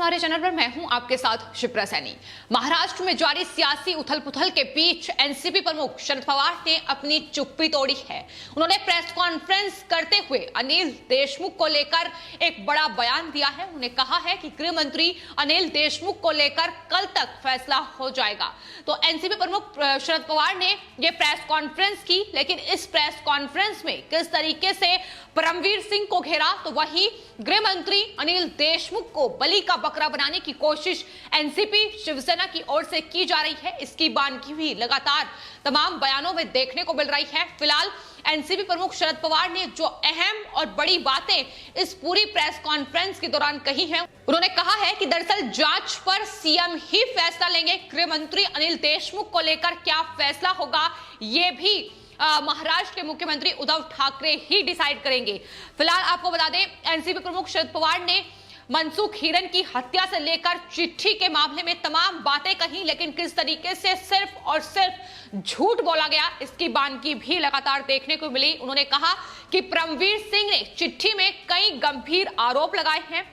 हमारे चैनल पर मैं हूं आपके साथ शिप्रा सैनी। महाराष्ट्र में जारी सियासी उथल-पुथल के बीच एनसीपी प्रमुख शरद पवार ने अपनी चुप्पी तोड़ी है। उन्होंने प्रेस कॉन्फ्रेंस करते हुए अनिल देशमुख को लेकर एक बड़ा बयान दिया है। उन्होंने कहा है कि गृह मंत्री अनिल देशमुख को लेकर कल तक फैसला हो जाएगा। तो एनसीपी प्रमुख शरद पवार ने यह प्रेस कॉन्फ्रेंस की, लेकिन इस प्रेस कॉन्फ्रेंस में किस तरीके से परमवीर सिंह को घेरा, तो वहीं गृह मंत्री अनिल देशमुख को बलि का बकरा बनाने की कोशिश एनसीपी शिवसेना की ओर से की जा रही है। इसकी बानगी भी लगातार तमाम बयानों में देखने को मिल रही है। फिलहाल एनसीपी प्रमुख शरद पवार ने जो अहम और बड़ी बातें इस पूरी प्रेस कॉन्फ्रेंस के दौरान कही हैं, उन्होंने कहा है कि दरअसल जांच पर सीएम ही फैसला लेंगे। गृह मंत्री अनिल देशमुख को लेकर क्या फैसला होगा, ये भी महाराष्ट्र के मुख्यमंत्री उद्धव ठाकरे ही डिसाइड करेंगे। फिलहाल आपको बता दें, एनसीपी प्रमुख शरद पवार ने मनसुख हिरेन की हत्या से लेकर चिट्ठी के मामले में तमाम बातें कही, लेकिन किस तरीके से सिर्फ और सिर्फ झूठ बोला गया, इसकी बानगी भी लगातार देखने को मिली। उन्होंने कहा कि परमवीर सिंह ने चिट्ठी में कई गंभीर आरोप लगाए हैं।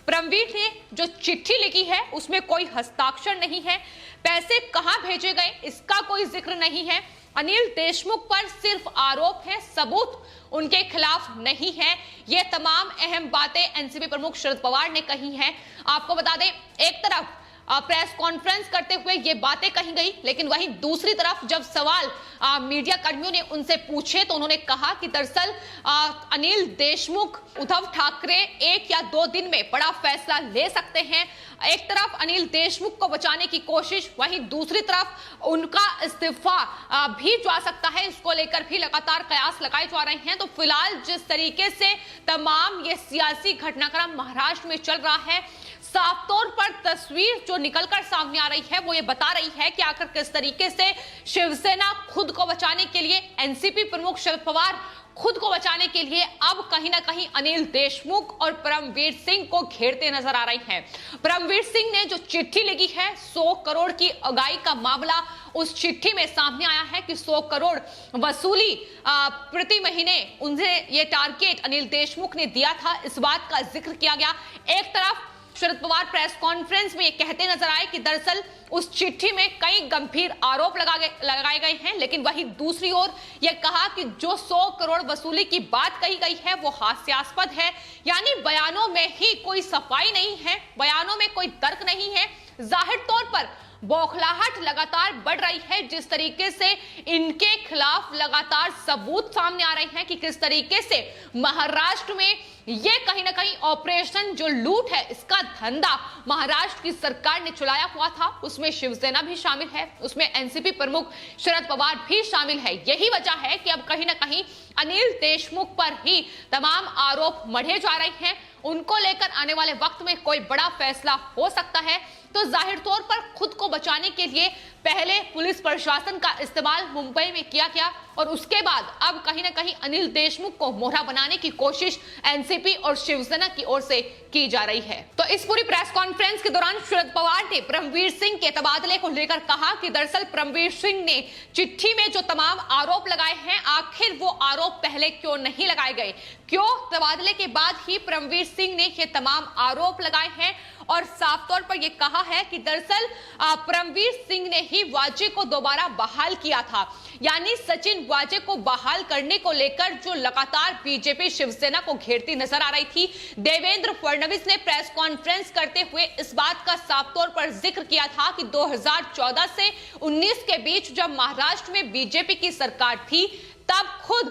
परमवीर ने जो चिट्ठी लिखी है उसमें कोई हस्ताक्षर नहीं है, पैसे कहां भेजे गए इसका कोई जिक्र नहीं है। अनिल देशमुख पर सिर्फ आरोप है, सबूत उनके खिलाफ नहीं है। ये तमाम अहम बातें एनसीपी प्रमुख शरद पवार ने कही हैं। आपको बता दें, एक तरफ प्रेस कॉन्फ्रेंस करते हुए ये बातें कही गई, लेकिन वहीं दूसरी तरफ जब सवाल मीडिया कर्मियों ने उनसे पूछे तो उन्होंने कहा कि दरअसल अनिल देशमुख, उद्धव ठाकरे 1 या 2 दिन में बड़ा फैसला ले सकते हैं। एक तरफ अनिल देशमुख को बचाने की कोशिश, वहीं दूसरी तरफ उनका इस्तीफा भी जा सकता है। इसको लेकर भी लगातार कयास लगाए जा रहे हैं। तो फिलहाल जिस तरीके से तमाम ये सियासी घटनाक्रम महाराष्ट्र में चल रहा है, साफ तौर पर तस्वीर जो निकलकर सामने आ रही है वो ये बता रही है कि आखिर किस तरीके से शिवसेना खुद को बचाने के लिए, एनसीपी प्रमुख शरद पवार खुद को बचाने के लिए अब कहीं ना कहीं अनिल देशमुख और परमवीर सिंह को घेरते नजर आ रही हैं। परमवीर सिंह ने जो चिट्ठी लिखी है 100 करोड़ की अगाई का मामला, उस चिट्ठी में सामने आया है कि 100 करोड़ वसूली प्रति महीने उनसे ये टारगेट अनिल देशमुख ने दिया था। इस बात का जिक्र किया गया। एक तरफ शरद पवार प्रेस कॉन्फ्रेंस में ये कहते नजर आए कि दरअसल उस चिट्ठी में कई गंभीर आरोप लगाए गए हैं, लेकिन वहीं दूसरी ओर यह कहा कि जो 100 करोड़ वसूली की बात कही गई है वो हास्यास्पद है। यानी बयानों में ही कोई सफाई नहीं है, बयानों में कोई तर्क नहीं है। जाहिर तौर पर बौखलाहट लगातार बढ़ रही है। जिस तरीके से इनके खिलाफ लगातार सबूत सामने आ रहे हैं कि किस तरीके से महाराष्ट्र में ये कहीं ना कहीं ऑपरेशन जो लूट है, इसका धंधा महाराष्ट्र की सरकार ने चलाया हुआ था। उसमें शिवसेना भी शामिल है, उसमें एनसीपी प्रमुख शरद पवार भी शामिल है। यही वजह है कि अब कहीं ना कहीं अनिल देशमुख पर ही तमाम आरोप मढ़े जा रहे हैं। उनको लेकर आने वाले वक्त में कोई बड़ा फैसला हो सकता है। तो जाहिर तौर पर खुद को बचाने के लिए पहले पुलिस प्रशासन का इस्तेमाल मुंबई में किया गया और उसके बाद अब कहीं ना कहीं अनिल देशमुख को मोहरा बनाने की कोशिश एनसीपी और शिवसेना की ओर से की जा रही है। तो इस पूरी प्रेस कॉन्फ्रेंस के दौरान शरद पवार ने परमवीर सिंह के तबादले को लेकर कहा कि दरअसल परमवीर सिंह ने चिट्ठी में जो तमाम आरोप लगाए हैं, आखिर वो आरोप पहले क्यों नहीं लगाए गए, क्यों तबादले के बाद ही परमवीर सिंह ने ये तमाम आरोप लगाए हैं। और साफ तौर पर यह कहा है कि दरअसल परमवीर सिंह ने ही वाजे को दोबारा बहाल किया था। यानी सचिन वाजे को बहाल करने को लेकर जो लगातार बीजेपी शिवसेना को घेरती नजर आ रही थी, देवेंद्र फडणवीस ने प्रेस कॉन्फ्रेंस करते हुए इस बात का साफ तौर पर जिक्र किया था कि 2014 से 19 के बीच जब महाराष्ट्र में बीजेपी की सरकार थी, तब खुद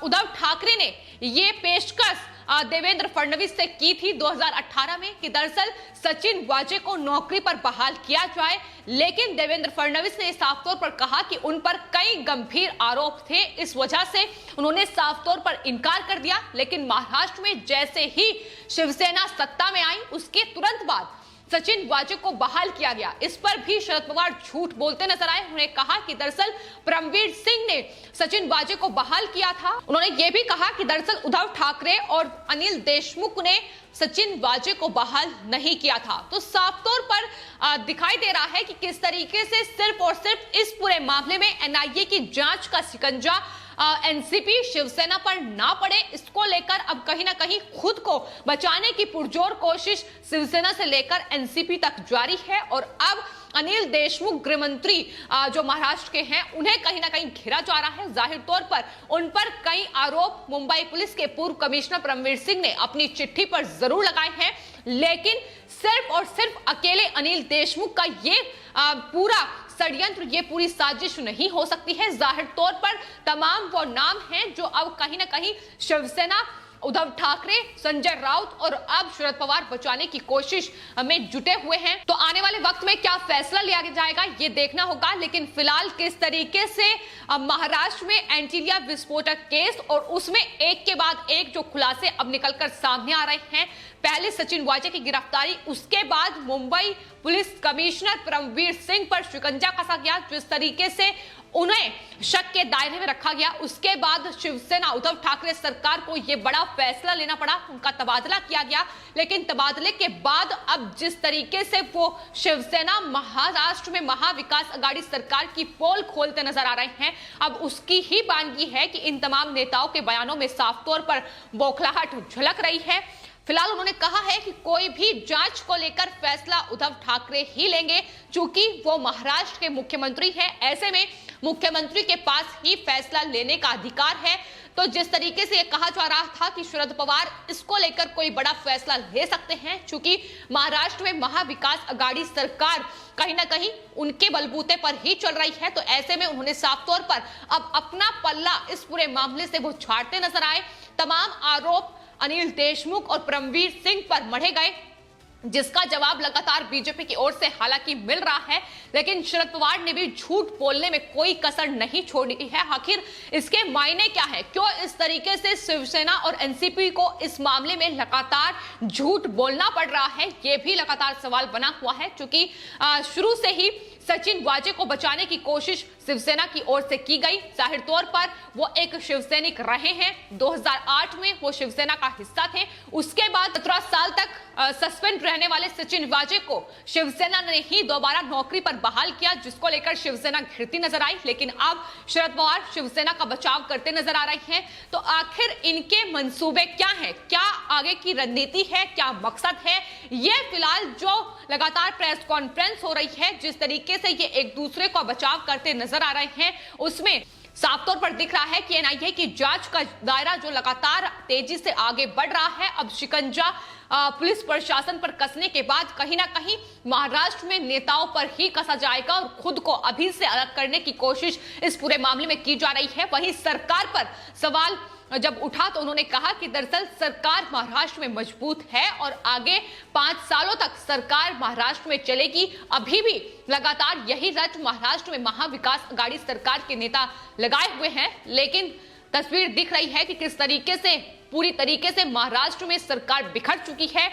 उद्धव ठाकरे ने ये पेशकश देवेंद्र फडणवीस से की थी 2018 में कि दरअसल सचिन वाजे को नौकरी पर बहाल किया जाए। लेकिन देवेंद्र फडणवीस ने साफ तौर पर कहा कि उन पर कई गंभीर आरोप थे, इस वजह से उन्होंने साफ तौर पर इनकार कर दिया। लेकिन महाराष्ट्र में जैसे ही शिवसेना सत्ता में आई, उसके तुरंत बाद सचिन वाजे को बहाल किया गया। इस पर भी शरद पवार झूठ बोलते नजर आए। उन्होंने कहा कि दरअसल परमवीर सिंह ने सचिन वाजे को बहाल किया था। उन्होंने यह भी कहा कि दरअसल उद्धव ठाकरे और अनिल देशमुख ने सचिन वाजे को बहाल नहीं किया था। तो साफ तौर पर दिखाई दे रहा है कि किस तरीके से सिर्फ और सिर्फ इस पूरे मामले में एनआईए की जांच का शिकंजा एनसीपी शिवसेना पर ना पड़े, इसको लेकर अब कहीं ना कहीं खुद को बचाने की पुरजोर कोशिश शिवसेना से लेकर एनसीपी तक जारी है। और अब अनिल देशमुख गृह मंत्री जो महाराष्ट्र के हैं, उन्हें कहीं ना कहीं घेरा जा रहा है। जाहिर तौर पर उन पर कई आरोप मुंबई पुलिस के पूर्व कमिश्नर परमवीर सिंह ने अपनी चिट्ठी पर जरूर लगाए हैं, लेकिन सिर्फ और सिर्फ अकेले अनिल देशमुख का ये पूरा षड्यंत्र, ये पूरी साजिश नहीं हो सकती है। जाहिर तौर पर तमाम वो नाम हैं जो अब कहीं ना कहीं शिवसेना, उद्धव ठाकरे, संजय राउत और अब शरद पवार बचाने की कोशिश में जुटे हुए हैं। तो आने वाले वक्त में क्या फैसला लिया जाएगा ये देखना होगा। लेकिन फिलहाल किस तरीके से महाराष्ट्र में एंटीलिया विस्फोटक केस और उसमें एक के बाद एक जो खुलासे अब निकलकर सामने आ रहे हैं, पहले सचिन वाजे की गिरफ्तारी, उसके बाद मुंबई पुलिस कमिश्नर परमवीर सिंह पर शिकंजा कसा गया, जिस तरीके से उन्हें शक के दायरे में रखा गया, उसके बाद शिवसेना उद्धव ठाकरे सरकार को यह बड़ा फैसला लेना पड़ा, उनका तबादला किया गया। लेकिन तबादले के बाद अब जिस तरीके से वो शिवसेना महाराष्ट्र में महाविकास अघाड़ी सरकार की पोल खोलते नजर आ रहे हैं, अब उसकी ही बानगी है कि इन तमाम नेताओं के बयानों में साफ तौर पर बौखलाहट झलक रही है। फिलहाल उन्होंने कहा है कि कोई भी जांच को लेकर फैसला उद्धव ठाकरे ही लेंगे, चूंकि वो महाराष्ट्र के मुख्यमंत्री हैं। ऐसे में मुख्यमंत्री के पास ही फैसला लेने का अधिकार है। तो जिस तरीके से कहा जा रहा था कि शरद पवार इसको लेकर कोई बड़ा फैसला ले सकते हैं, चूंकि महाराष्ट्र में महाविकास अघाड़ी सरकार कहीं ना कहीं उनके बलबूते पर ही चल रही है, तो ऐसे में उन्होंने साफ तौर पर अब अपना पल्ला इस पूरे मामले से वो छाड़ते नजर आए। तमाम आरोप अनिल देशमुख और परमवीर सिंह पर मढ़े गए, जिसका जवाब लगातार बीजेपी की ओर से हालांकि मिल रहा है, लेकिन शरद पवार ने भी झूठ बोलने में कोई कसर नहीं छोड़ी है। आखिर इसके मायने क्या है? क्यों इस तरीके से शिवसेना और एनसीपी को इस मामले में लगातार झूठ बोलना पड़ रहा है, यह भी लगातार सवाल बना हुआ है। क्योंकि शुरू से ही सचिन वाजे को बचाने की कोशिश शिवसेना की ओर से की गई। जाहिर तौर पर वो एक शिवसैनिक रहे हैं, 2008 में वो शिवसेना का हिस्सा थे। उसके बाद 17 साल तक सस्पेंड रहने वाले सचिन वाजे को शिवसेना ने ही दोबारा नौकरी पर बहाल किया, जिसको लेकर शिवसेना घिरती नजर आई। लेकिन अब शरद पवार शिवसेना का बचाव करते नजर आ रहे हैं। तो आखिर इनके मंसूबे क्या हैं? क्या आगे की रणनीति है? क्या मकसद है? ये फिलहाल जो लगातार प्रेस कॉन्फ्रेंस हो रही है, जिस तरीके से ये एक दूसरे को बचाव करते नजर आ रहे हैं, उसमें साफ तौर पर दिख रहा है कि एनआईए की जांच का दायरा जो लगातार तेजी से आगे बढ़ रहा है। अब शिकंजा पुलिस प्रशासन पर कसने के बाद कहीं ना कहीं महाराष्ट्र में नेताओं पर ही कसा जाएगा और खुद को अभी से अलग करने की कोशिश इस पूरे मामले में की जा रही है। वहीं सरकार पर सवाल जब उठा तो उन्होंने कहा कि दरअसल सरकार महाराष्ट्र में मजबूत है और आगे 5 सालों तक सरकार महाराष्ट्र में चलेगी। अभी भी लगातार यही रट महाराष्ट्र में महाविकास अघाड़ी सरकार के नेता लगाए हुए हैं, लेकिन तस्वीर दिख रही है कि किस तरीके से पूरी तरीके से महाराष्ट्र में सरकार बिखर चुकी है।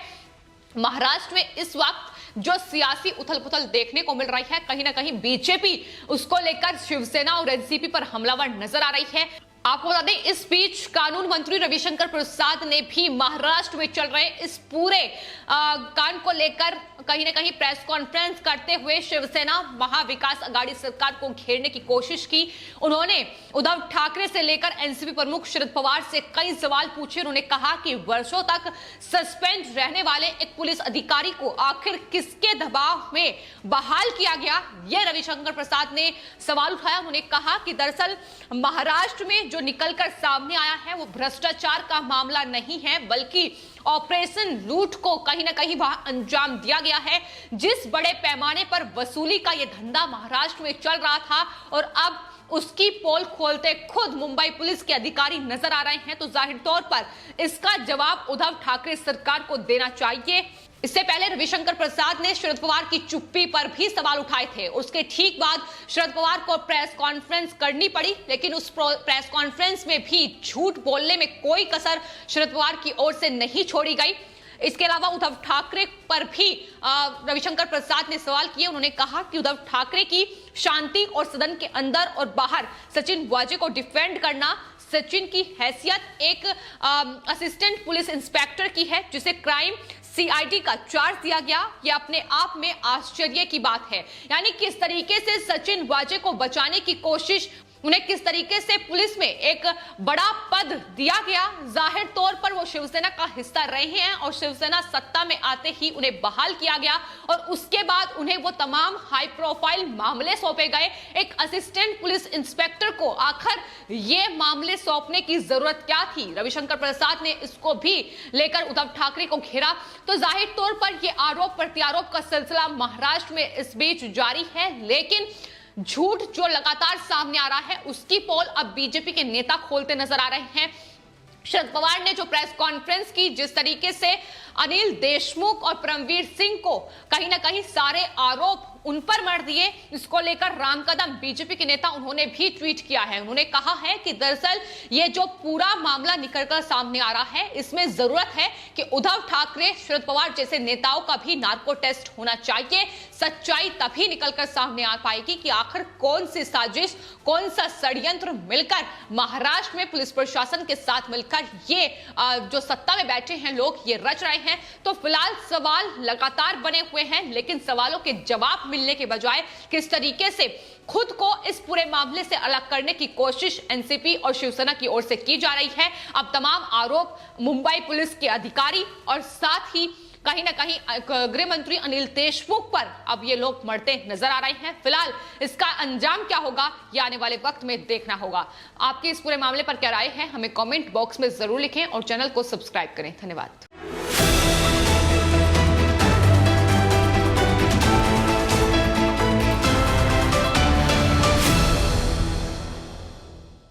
महाराष्ट्र में इस वक्त जो सियासी उथल पुथल देखने को मिल रही है, कहीं ना कहीं बीजेपी उसको लेकर शिवसेना और एनसीपी पर हमलावर नजर आ रही है। आपको बता दें, इस बीच कानून मंत्री रविशंकर प्रसाद ने भी महाराष्ट्र में चल रहे इस पूरे कांड को लेकर कहीं ना कहीं प्रेस कॉन्फ्रेंस करते हुए शिवसेना महाविकास अघाड़ी सरकार को घेरने की कोशिश की। उन्होंने उद्धव ठाकरे से लेकर एनसीपी प्रमुख शरद पवार से कई सवाल पूछे। उन्होंने कहा कि वर्षों तक सस्पेंड रहने वाले एक पुलिस अधिकारी को आखिर किसके दबाव में बहाल किया गया, यह रविशंकर प्रसाद ने सवाल उठाया। उन्होंने कहा कि दरअसल महाराष्ट्र में जो निकलकर सामने आया है वो भ्रष्टाचार का मामला नहीं है, बल्कि ऑपरेशन लूट को कहीं ना कहीं वहां अंजाम दिया गया है। जिस बड़े पैमाने पर वसूली का यह धंधा महाराष्ट्र में चल रहा था और अब उसकी पोल खोलते खुद मुंबई पुलिस के अधिकारी नजर आ रहे हैं, तो जाहिर तौर पर इसका जवाब उद्धव ठाकरे सरकार को देना चाहिए। इससे पहले रविशंकर प्रसाद ने शरद पवार की चुप्पी पर भी सवाल उठाए थे। उसके ठीक बाद शरद पवार को प्रेस कॉन्फ्रेंस करनी पड़ी, लेकिन उस प्रेस कॉन्फ्रेंस में भी झूठ बोलने में कोई कसर शरद पवार की ओर से नहीं छोड़ी गई। इसके अलावा उद्धव ठाकरे पर भी रविशंकर प्रसाद ने सवाल किए। उन्होंने कहा कि उद्धव ठाकरे की शांति और सदन के अंदर और बाहर सचिन वाजे को डिफेंड करना, सचिन की हैसियत एक असिस्टेंट पुलिस इंस्पेक्टर की है जिसे क्राइम सीआईडी का चार्ज दिया गया, यह अपने आप में आश्चर्य की बात है। यानी किस तरीके से सचिन वाजे को बचाने की कोशिश उन्हें किस तरीके से पुलिस में एक बड़ा पद दिया गया। जाहिर तौर पर वो शिवसेना का हिस्सा रहे हैं और शिवसेना सत्ता में आते ही उन्हें बहाल किया गया और उसके बाद उन्हें वो तमाम हाई प्रोफाइल मामले सौंपे गए। एक असिस्टेंट पुलिस इंस्पेक्टर को आखिर ये मामले सौंपने की जरूरत क्या थी? रविशंकर प्रसाद ने इसको भी लेकर उद्धव ठाकरे को घेरा। तो जाहिर तौर पर यह आरोप प्रत्यारोप का सिलसिला महाराष्ट्र में इस बीच जारी है, लेकिन झूठ जो लगातार सामने आ रहा है उसकी पोल अब बीजेपी के नेता खोलते नजर आ रहे हैं। शरद पवार ने जो प्रेस कॉन्फ्रेंस की, जिस तरीके से अनिल देशमुख और परमवीर सिंह को कहीं ना कहीं सारे आरोप उन पर मर दिए, इसको लेकर राम कदम बीजेपी के नेता उन्होंने भी ट्वीट किया है। उन्होंने कहा है कि दरअसल ये जो पूरा मामला निकलकर सामने आ रहा है इसमें जरूरत है कि उद्धव ठाकरे, शरद पवार जैसे नेताओं का भी नार्को टेस्ट होना चाहिए। सच्चाई तभी निकलकर सामने आ पाएगी कि आखिर कौन सी साजिश, कौन सा षड्यंत्र मिलकर महाराष्ट्र में पुलिस प्रशासन के साथ मिलकर ये जो सत्ता में बैठे हैं लोग ये रच रहे हैं। तो फिलहाल सवाल लगातार बने हुए हैं, लेकिन सवालों के जवाब मिलने के बजाय किस तरीके से खुद को इस पूरे मामले से अलग करने की कोशिश एनसीपी और शिवसेना की ओर से की जा रही है। अब तमाम आरोप मुंबई पुलिस के अधिकारी और साथ ही कहीं ना कहीं गृह मंत्री अनिल देशमुख पर अब ये लोग मरते नजर आ रहे हैं। फिलहाल इसका अंजाम क्या होगा ये आने वाले वक्त में देखना होगा। आपकी इस पूरे मामले पर क्या राय है हमें कमेंट बॉक्स में जरूर लिखें और चैनल को सब्सक्राइब करें। धन्यवाद।